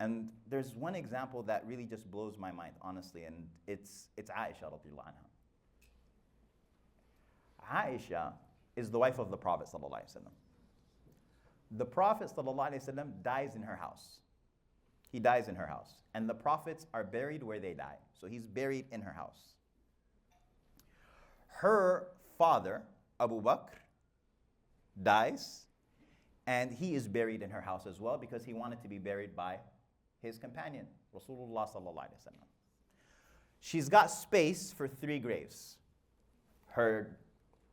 And there's one example that really just blows my mind, honestly, and it's Aisha radiallahu anha. Aisha is the wife of the Prophet sallallahu alaihi wasallam. The Prophet sallallahu alaihi wasallam dies in her house. He dies in her house. And the prophets are buried where they die. So he's buried in her house. Her father, Abu Bakr, dies, and he is buried in her house as well because he wanted to be buried by his companion, Rasulullah sallallahu alaihi wasallam. She's got space for 3 graves. Her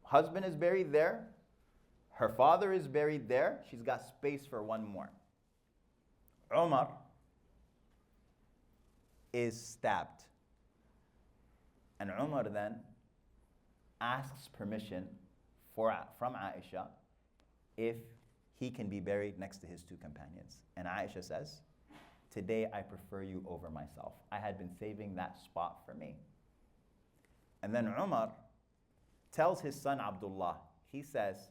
husband is buried there. Her father is buried there. She's got space for 1 more. Umar is stabbed. And Umar then asks permission from Aisha if he can be buried next to his 2 companions. And Aisha says, "Today I prefer you over myself. I had been saving that spot for me." And then Umar tells his son Abdullah, he says,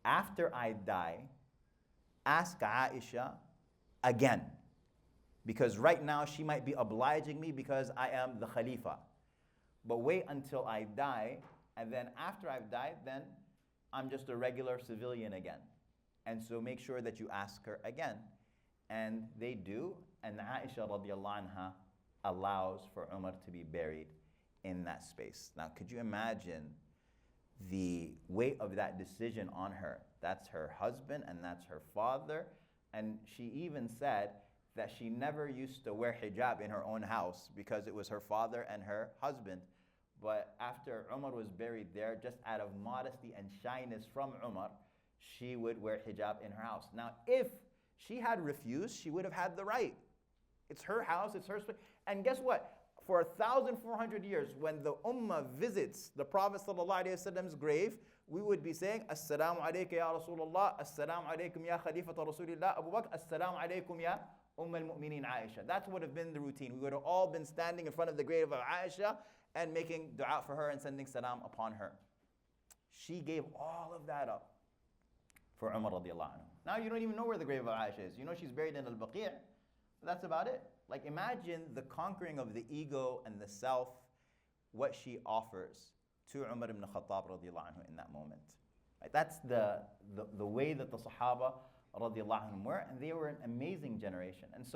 "After I die, ask Aisha again. Because right now she might be obliging me because I am the Khalifa. But wait until I die, and then after I've died, then I'm just a regular civilian again. And so make sure that you ask her again." And they do, and Aisha radiallahu anha allows for Umar to be buried in that space. Now, could you imagine the weight of that decision on her? That's her husband and that's her father. And she even said that she never used to wear hijab in her own house because it was her father and her husband. But after Umar was buried there, just out of modesty and shyness from Umar, she would wear hijab in her house. Now, if she had refused, she would have had the right. It's her house, it's her space. And guess what? For 1,400 years, when the Ummah visits the Prophet ﷺ's grave, we would be saying, "Assalamu alayka ya Rasulullah, Assalamu alaykum ya Khalifata Rasulillah Abu Bakr, Assalamu alaykum ya al-Mu'mineen Aisha." That would have been the routine. We would have all been standing in front of the grave of Aisha and making dua for her and sending salam upon her. She gave all of that up for Umar radiallahu anhu. Now you don't even know where the grave of Aisha is. You know she's buried in al-Baqi'. That's about it. Like, imagine the conquering of the ego and the self, what she offers to Umar ibn Khattab radiallahu anhu in that moment. Right? That's the way that the Sahaba radiallahu anhum were, and they were an amazing generation. And so